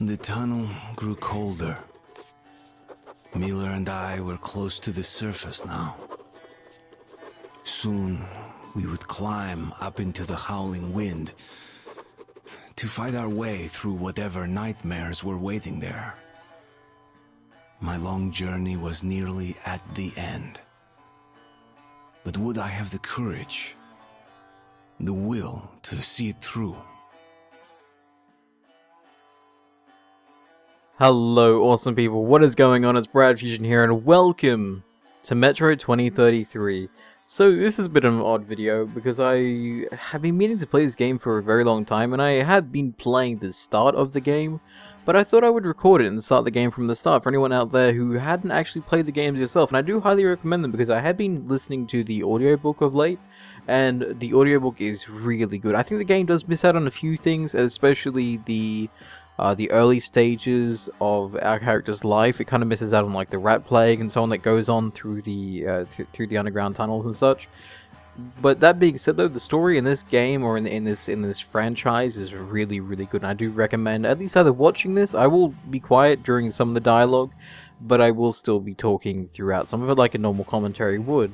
The tunnel grew colder. Miller and I were close to the surface now. Soon, we would climb up into the howling wind to fight our way through whatever nightmares were waiting there. My long journey was nearly at the end. But would I have the courage, the will to see it through? Hello awesome people, what is going on? It's BradPhusion here and welcome to Metro 2033. So this is a bit of an odd video because I have been meaning to play this game for a very long time, and I had been playing the start of the game, but I thought I would record it and start the game from the start for anyone out there who hadn't actually played the games yourself. And I do highly recommend them because I have been listening to the audiobook of late, and the audiobook is really good. I think the game does miss out on a few things, especially the early stages of our character's life. It kind of misses out on like the rat plague and so on that goes on through the underground tunnels and such. But that being said, though, the story in this game or in this franchise is really good. And I do recommend at least either watching this. I will be quiet during some of the dialogue, but I will still be talking throughout some of it like a normal commentary would.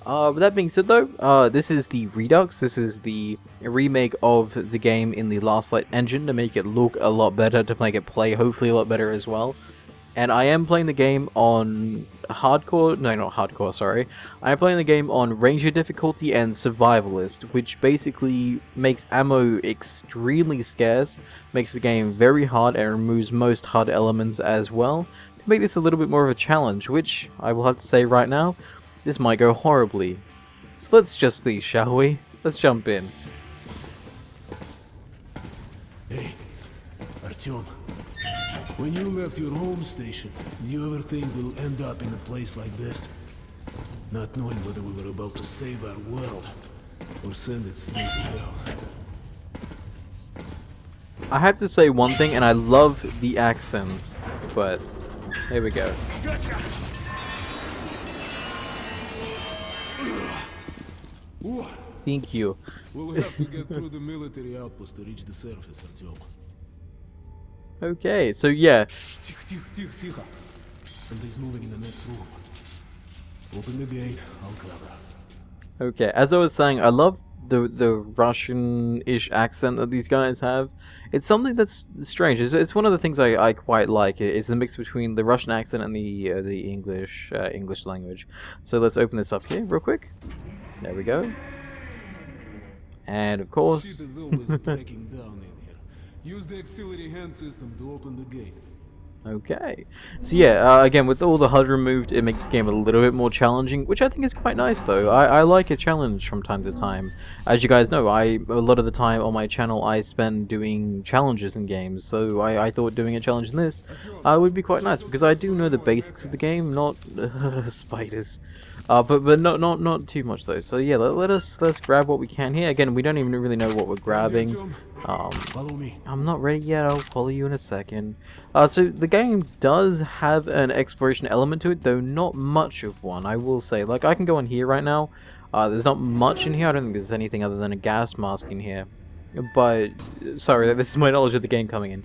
But that being said, though, this is the Redux. This is the remake of the game in the Last Light engine to make it look a lot better, to make it play hopefully a lot better as well. And I am playing the game on hardcore, no, not hardcore, sorry. I am playing the game on Ranger difficulty and Survivalist, which basically makes ammo extremely scarce, makes the game very hard, and removes most hard elements as well, to make this a little bit more of a challenge, which I will have to say right now, this might go horribly. So let's just see, shall we? Let's jump in. Hey, Artyom. When you left your home station, did you ever think we'll end up in a place like this? Not knowing whether we were about to save our world, or send it straight to hell. I have to say one thing, and I love the accents, but here we go. Gotcha. Thank you. We'll have to get through the military outpost to reach the surface, Artyom. Okay, so yeah. Тихо. Something's moving in the next room. Open the gate, I'll cover. Okay, as I was saying, I love the Russian-ish accent that these guys have. It's something that's strange. It's one of the things I quite like. Is the mix between the Russian accent and the English language. So let's open this up here real quick. There we go. And of course. Shit is always breaking down in here. Use the auxiliary hand system to open the gate. Okay. So yeah, again, with all the HUD removed, it makes the game a little bit more challenging, which I think is quite nice though. I like a challenge from time to time. As you guys know, a lot of the time on my channel I spend doing challenges in games, so I thought doing a challenge in this would be quite nice, because I do know the basics of the game, not spiders. But not too much though. So yeah, let's grab what we can here. Again, we don't even really know what we're grabbing. Follow me. I'm not ready yet. I'll follow you in a second. So the game does have an exploration element to it, though not much of one. I will say, like, I can go in here right now. There's not much in here. I don't think there's anything other than a gas mask in here. But sorry, this is my knowledge of the game coming in.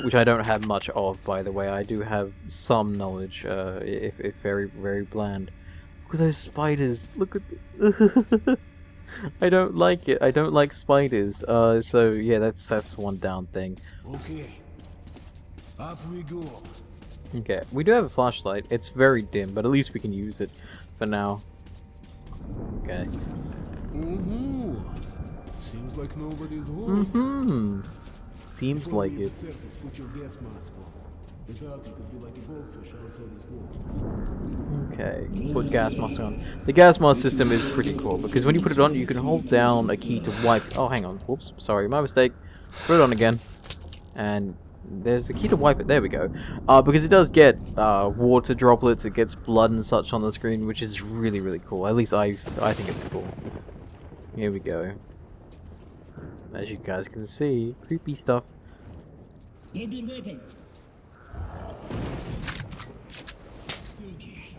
Which I don't have much of, by the way. I do have some knowledge, if very bland. Look at those spiders. Look at the I don't like it. I don't like spiders. So yeah, that's one down thing. Okay. Up we go. Okay, we do have a flashlight. It's very dim, but at least we can use it for now. Okay. Seems like nobody's home. Seems Before like you hit it. the surface, put your gas mask on. Without you could be like a goldfish outside this wall. Okay, put gas mask on. The gas mask system is pretty cool because when you put it on, you can hold down a key to wipe. Oh, hang on. Whoops. Sorry, my mistake. Put it on again. And there's a key to wipe it. There we go. Because it does get water droplets. It gets blood and such on the screen, which is really cool. At least I think it's cool. Here we go. As you guys can see, creepy stuff. You've been waiting. Suki,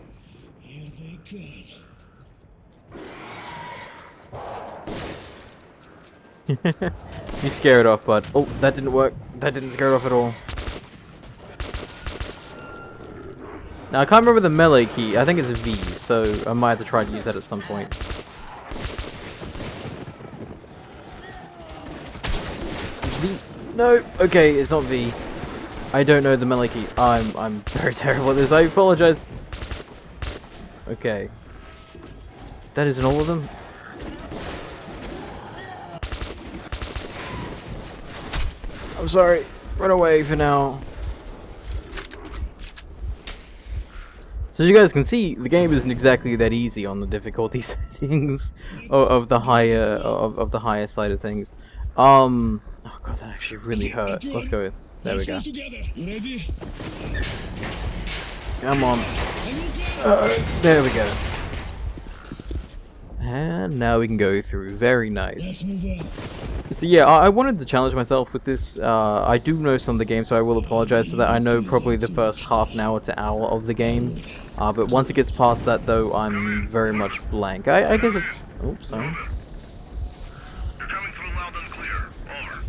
here they come. You scare it off, bud. Oh, that didn't work. That didn't scare it off at all. Now, I can't remember the melee key. I think it's V, so I might have to try to use that at some point. V. No! Okay, it's not V. I don't know the melee key. I'm very terrible at this. I apologize. Okay. That isn't all of them. I'm sorry. Run away for now. So as you guys can see, the game isn't exactly that easy on the difficulty settings of the higher side of things. Oh god, that actually really hurt. Let's go. There we go. Come on. There we go. And now we can go through. Very nice. So yeah, I wanted to challenge myself with this. I do know some of the game, so I will apologize for that. I know probably the first half an hour to hour of the game. But once it gets past that, though, I'm very much blank. I guess it's... Oh, sorry. You're coming through loud and clear. Over.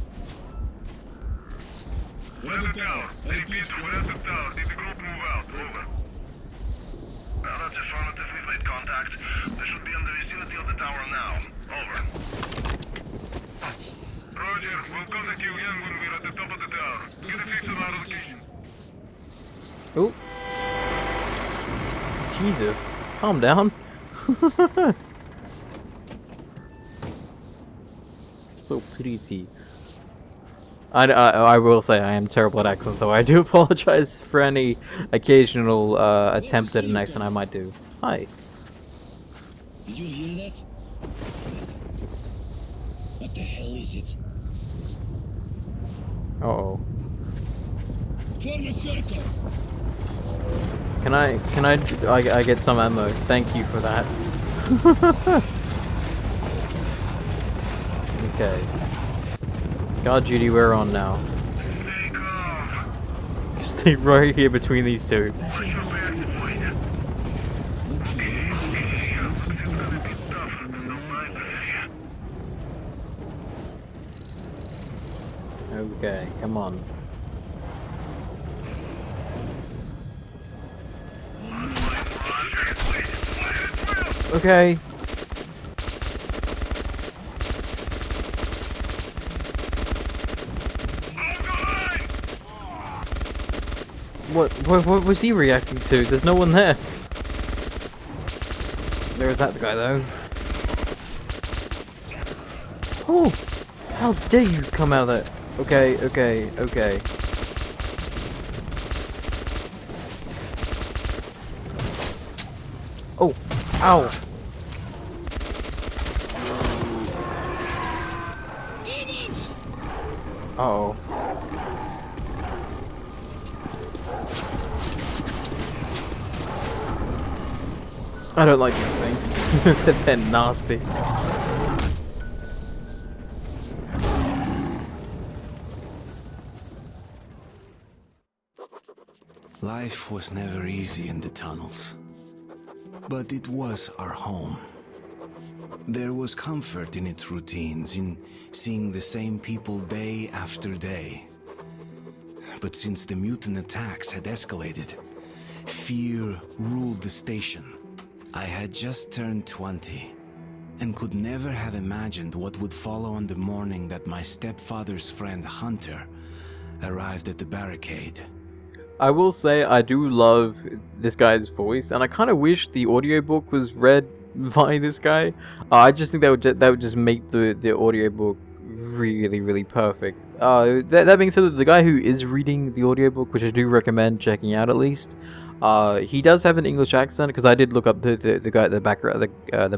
We're at the tower. I repeat, we're at the tower. Did the group move out? Over. Well, that's affirmative. We've made contact. They should be in the vicinity of the tower now. Over. Roger. We'll contact you again when we're at the top of the tower. Get a fix on our location. Oh. Jesus. Calm down. So pretty. I will say I am terrible at accents, so I do apologize for any occasional attempt at an accent I might do. Hi. Did you hear that? Listen. What the hell is it? Uh-oh. Form a circle! Can I get some ammo? Thank you for that. Okay. Guard duty, we're on now. Stay calm. Stay right here between these two. Watch your backs, boys. Okay. Looks it's gonna be tougher than the mine area. Okay, come on. Okay. What was he reacting to? There's no one there. There's that guy though. Oh! How dare you come out of there? Okay, okay, okay. Oh! Ow! Demons! Uh-oh. I don't like these things. They're nasty. Life was never easy in the tunnels, but it was our home. There was comfort in its routines, in seeing the same people day after day. But since the mutant attacks had escalated, fear ruled the station. I had just turned 20, and could never have imagined what would follow on the morning that my stepfather's friend Hunter arrived at the barricade. I will say I do love this guy's voice, and I kind of wish the audiobook was read by this guy. I just think that would just make the audiobook really perfect. That being said, the guy who is reading the audiobook, which I do recommend checking out at least, he does have an English accent, because I did look up the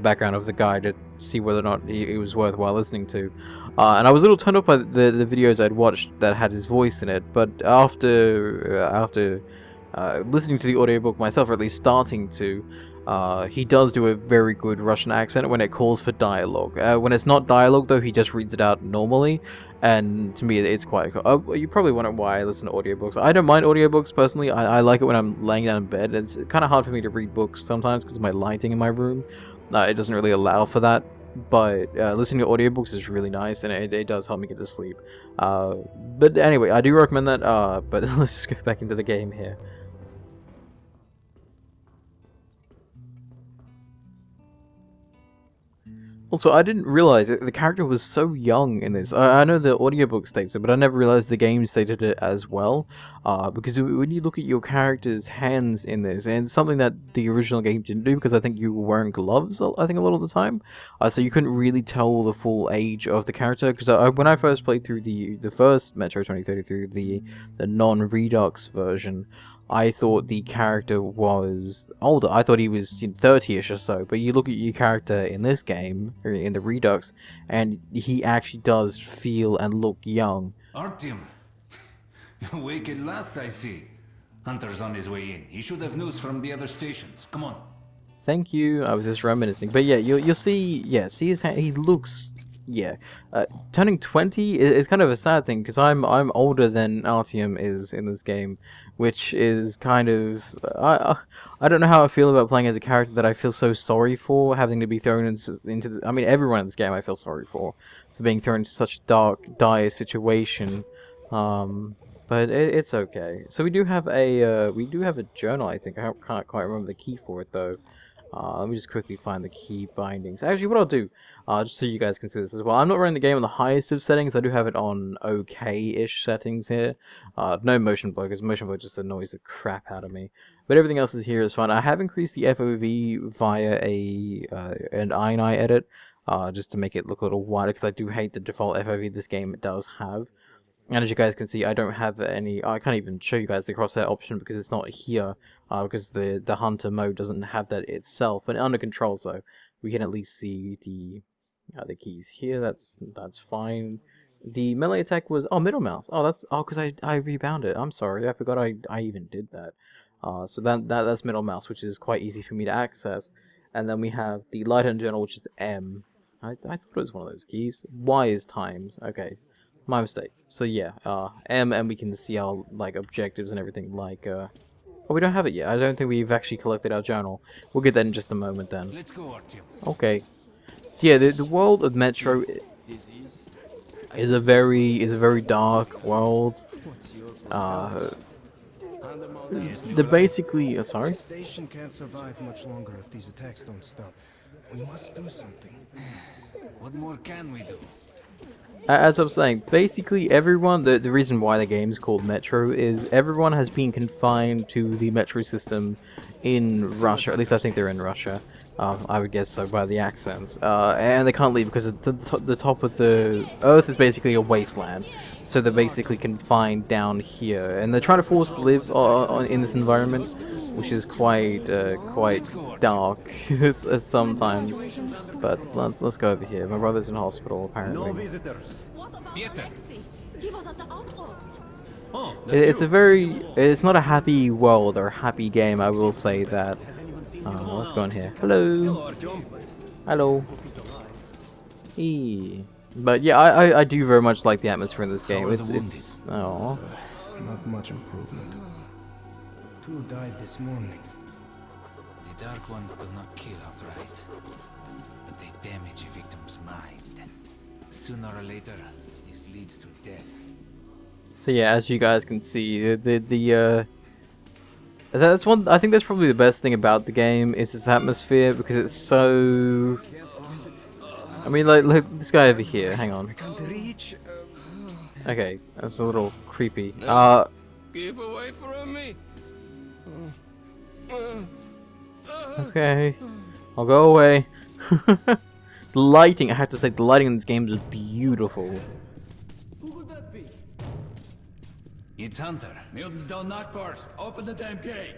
background of the guy to see whether or not it was worthwhile listening to. And I was a little turned off by the videos I'd watched that had his voice in it, but after listening to the audiobook myself, or at least starting to, he does do a very good Russian accent when it calls for dialogue. When it's not dialogue, though, he just reads it out normally, and to me, it's quite cool. You probably wonder why I listen to audiobooks. I don't mind audiobooks, personally. I like it when I'm laying down in bed. It's kind of hard for me to read books sometimes because of my lighting in my room. It doesn't really allow for that. But listening to audiobooks is really nice, and it does help me get to sleep. But anyway, I do recommend that, but let's just go back into the game here. Also, I didn't realize it, the character was so young in this. I know the audiobook states it, but I never realized the game stated it as well. Because when you look at your character's hands in this, and it's something that the original game didn't do, because I think you were wearing gloves, I think, a lot of the time. So you couldn't really tell the full age of the character. Because when I first played through the first Metro 2033, the non-Redux version, I thought the character was older. I thought he was 30-ish or so. But you look at your character in this game, or in the Redux, and he actually does feel and look young. Artyom, awake at last, I see. Hunter's on his way in. He should have news from the other stations. Come on. Thank you. I was just reminiscing. But yeah, you'll see. Yeah, see his hand. He looks. Yeah, turning 20 is kind of a sad thing because I'm older than Artyom is in this game, which is kind of I don't know how I feel about playing as a character that I feel so sorry for having to be thrown into the, I mean, everyone in this game I feel sorry for being thrown into such a dark, dire situation. But it's okay. So we do have a journal. I think I can't quite remember the key for it though. Let me just quickly find the key bindings. Actually, what I'll do, just so you guys can see this as well, I'm not running the game on the highest of settings. I do have it on okay-ish settings here. No motion blur, because motion blur just annoys the crap out of me. But everything else is here is fine. I have increased the FOV via an INI edit, just to make it look a little wider, because I do hate the default FOV this game does have. And as you guys can see, I don't have any. I can't even show you guys the crosshair option because it's not here. Because the hunter mode doesn't have that itself. But under controls though, we can at least see the keys here. That's fine. The melee attack was middle mouse. That's because I rebound it. I'm sorry, I forgot I even did that. So that's middle mouse, which is quite easy for me to access. And then we have the light and journal, which is M. I thought it was one of those keys. Y is times. Okay. My mistake. So yeah, M, and we can see our objectives and everything. Oh, we don't have it yet. I don't think we've actually collected our journal. We'll get that in just a moment then. Let's go, Artyom. Okay. So yeah, the world of Metro is a very dark world. They're basically sorry. The station can't survive much longer if these attacks don't stop. We must do something. What more can we do? As I was saying, basically everyone, the reason why the game's called Metro is everyone has been confined to the Metro system in Russia. At least I think they're in Russia. I would guess so by the accents. And they can't leave because the top of the Earth is basically a wasteland. So they're basically confined down here. And they're trying to force to live in this environment, which is quite dark sometimes. But let's go over here. My brother's in hospital apparently. No visitors. What about Pieter. Alexei? He was at the outpost. Oh, It's not a happy world or a happy game, I will say that. Let's go in here. Hello. Hello. But yeah, I do very much like the atmosphere in this game. It's Not much improvement. 2 died this morning. The Dark Ones do not kill outright, but they damage a victim's mind. Sooner or later, this leads to death. So yeah, as you guys can see, that's one. I think that's probably the best thing about the game is its atmosphere because it's so. I mean, like this guy over here. Hang on. Okay, that's a little creepy. Keep away from me. Okay, I'll go away. The lighting, I have to say, the lighting in this game is beautiful. It's Hunter. Mutants don't knock first. Open the damn gate.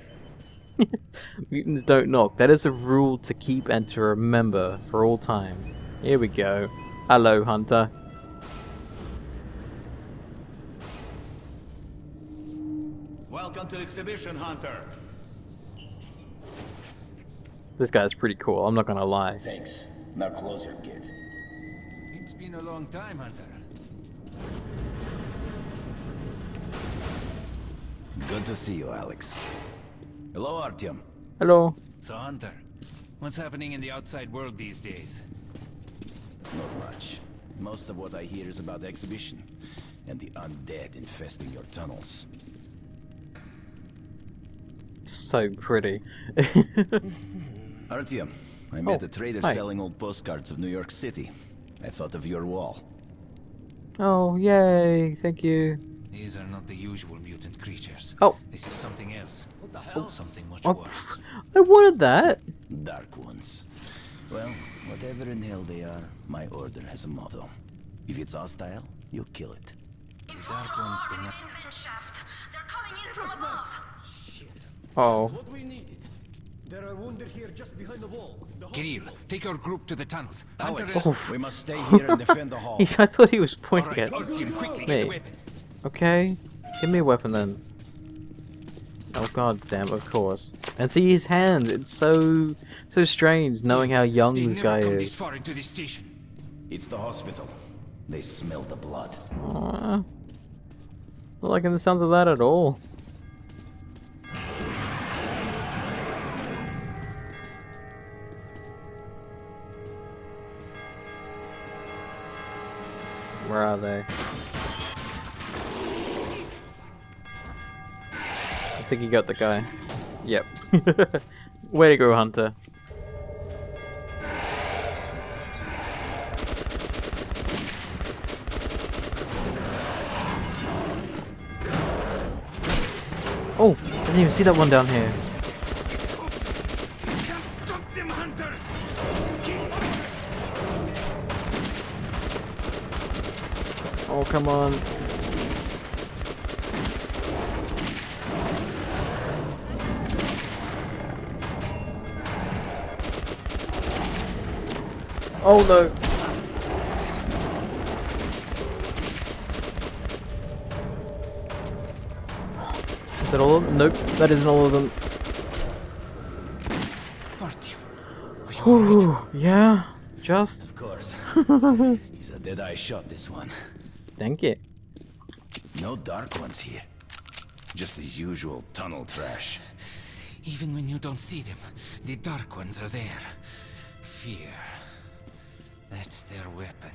Mutants don't knock. That is a rule to keep and to remember for all time. Here we go. Hello, Hunter. Welcome to exhibition, Hunter. This guy's pretty cool, I'm not gonna lie. Thanks. Now closer, kid. It's been a long time, Hunter. Good to see you, Alex. Hello, Artyom. Hello. So, Hunter, what's happening in the outside world these days? Not much. Most of what I hear is about the exhibition and the undead infesting your tunnels. So pretty. Artyom, I met a trader hi. selling old postcards of New York City. I thought of your wall. Oh, yay! Thank you. These are not the usual mutant creatures. Oh. This is something else. What the hell? Something much Oh, worse. I wanted that. Dark ones. Well, whatever in hell they are, my order has a motto. If it's hostile, you kill it. The dark ones do not... They're coming in from above. Oh. What we needed. There are wounded here just behind the wall. Kirill, take your group to the tunnels. Alex, Hunter we must stay here and defend the hall. I thought he was All pointing right, at Artyom, quickly get me. the weapon. Okay, give me a weapon then. Oh god damn, of course. And see his hand, it's so strange knowing how young They this never guy come is. this far into the station. It's the hospital. They smell the blood. Aww. Not liking the sounds of that at all. Where are they? I think you got the guy. Yep. Way to go, Hunter. Oh, I didn't even see that one down here. You can't stop them, Hunter! Oh, come on. Oh no. Is that all of them? Nope, that isn't all of them. Artyom, are you alright? Yeah, just. Of course. He's a dead-eye shot, this one. Thank you. No dark ones here. Just the usual tunnel trash. Even when you don't see them, the dark ones are there. Fear. That's their weapon.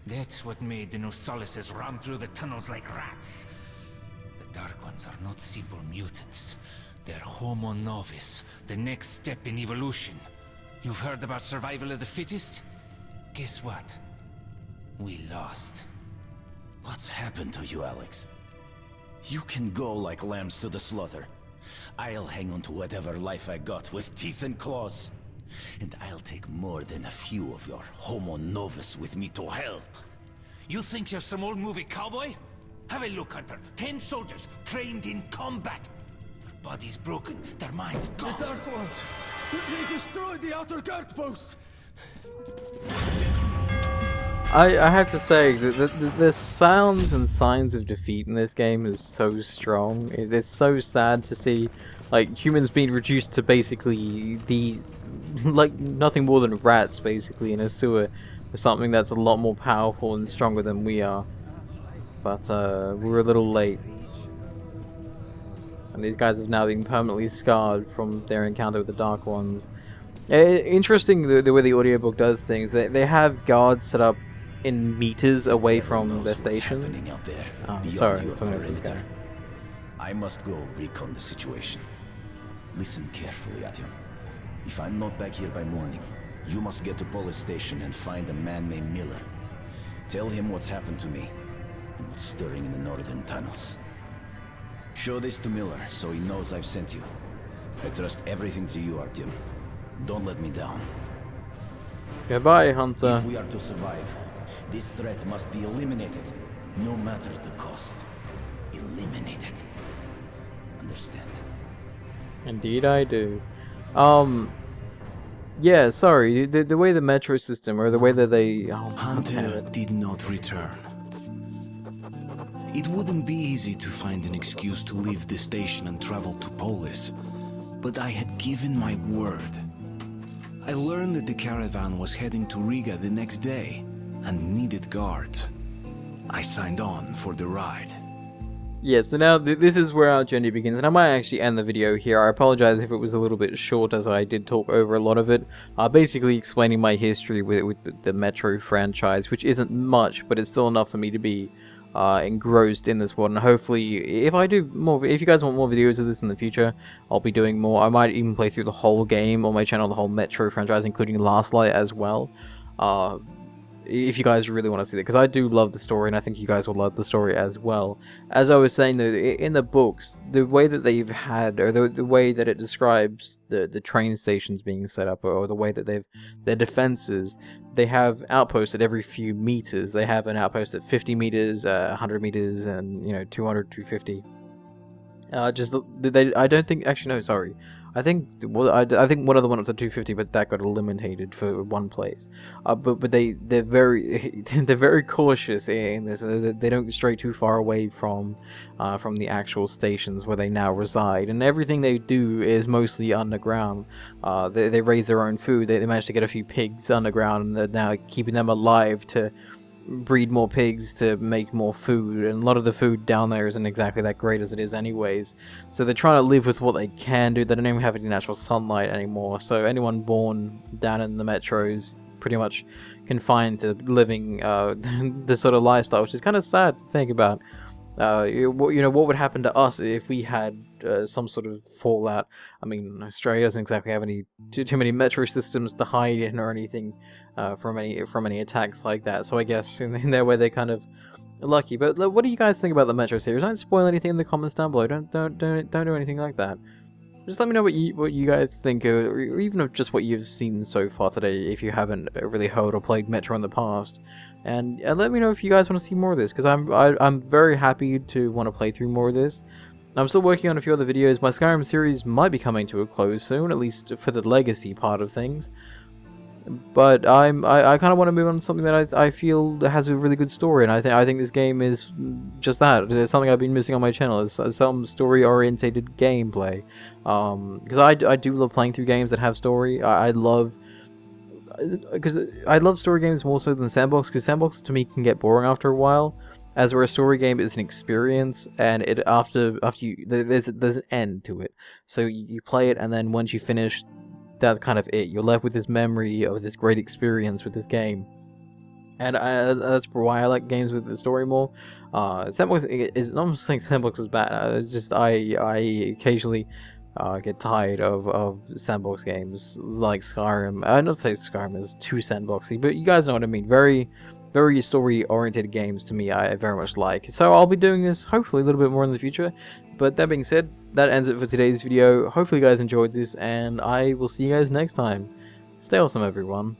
That's what made the Nosalises run through the tunnels like rats. The dark ones are not simple mutants. They're Homo Novus, the next step in evolution. You've heard about survival of the fittest? Guess what? We lost. What's happened to you, Alex? You can go like lambs to the slaughter. I'll hang on to whatever life I got with teeth and claws. And I'll take more than a few of your Homo Novus with me to help. You think you're some old movie cowboy? Have a look, Hunter. 10 soldiers trained in combat. Their bodies broken, their minds gone. The Dark Ones! They destroyed the outer guard post! I have to say, the sounds and signs of defeat in this game is so strong. It's so sad to see, like, humans being reduced to basically like, nothing more than rats, basically, in a sewer. For something that's a lot more powerful and stronger than we are. But, we're a little late. And these guys have now been permanently scarred from their encounter with the Dark Ones. Interesting the way the audiobook does things. They have guards set up in meters away from their stations. Sorry, I'm talking about this guy. I must go recon the situation. Listen carefully, Artyom. If I'm not back here by morning, you must get to police station and find a man named Miller. Tell him what's happened to me and what's stirring in the northern tunnels. Show this to Miller so he knows I've sent you. I trust everything to you, Artyom. Don't let me down. Goodbye, Hunter. If we are to survive, this threat must be eliminated, no matter the cost. Eliminated. Understand? Indeed I do. Yeah, sorry, the way the metro system, or the way that they... Oh, Hunter did not return. It wouldn't be easy to find an excuse to leave the station and travel to Polis, but I had given my word. I learned that the caravan was heading to Riga the next day, and needed guards. I signed on for the ride. Yeah, so now this is where our journey begins, and I might actually end the video here. I apologize if it was a little bit short, as I did talk over a lot of it. Basically explaining my history with the Metro franchise, which isn't much, but it's still enough for me to be engrossed in this world, and hopefully if you guys want more videos of this in the future, I'll be doing more. I might even play through the whole game on my channel, the whole Metro franchise, including Last Light as well, if you guys really want to see that, because I do love the story, and I think you guys will love the story as well. As I was saying though, in the books, the way that they've had, or the way that it describes the train stations being set up, or the way that their defenses, they have outposts at every few meters. They have an outpost at 50 meters, 100 meters, and 200, 250. I don't think, actually no, sorry. I think one of them went up to 250, but that got eliminated for one place. But they're very cautious in this. They don't stray too far away from the actual stations where they now reside, and everything they do is mostly underground. They raise their own food. They managed to get a few pigs underground, and they're now keeping them alive to breed more pigs to make more food, and a lot of the food down there isn't exactly that great as it is anyways, so they're trying to live with what they can do. They don't even have any natural sunlight anymore, so anyone born down in the metros pretty much confined to living this sort of lifestyle, which is kind of sad to think about. What would happen to us if we had some sort of fallout? I mean, Australia doesn't exactly have too many metro systems to hide in or anything from any attacks like that. So I guess in their way they're kind of lucky. But what do you guys think about the Metro series? Don't spoil anything in the comments down below. Don't do anything like that. Just let me know what you guys think, or even of just what you've seen so far today, if you haven't really heard or played Metro in the past. And let me know if you guys want to see more of this, because I'm very happy to want to play through more of this. I'm still working on a few other videos. My Skyrim series might be coming to a close soon, at least for the legacy part of things. But I kind of want to move on to something that I feel has a really good story, and I think this game is just that. It's something I've been missing on my channel, is some story-orientated gameplay. Because I do love playing through games that have story. I love story games more so than sandbox, because sandbox to me can get boring after a while. As where a story game is an experience, and there's an end to it. So you play it, and then once you finish, that's kind of it. You're left with this memory of this great experience with this game, and that's why I like games with the story more. Sandbox is not saying sandbox is bad. It's just I occasionally get tired of sandbox games like Skyrim. I not say Skyrim is too sandboxy, but you guys know what I mean. Very story-oriented games to me I very much like. So I'll be doing this hopefully a little bit more in the future. But that being said, that ends it for today's video. Hopefully you guys enjoyed this, and I will see you guys next time. Stay awesome, everyone.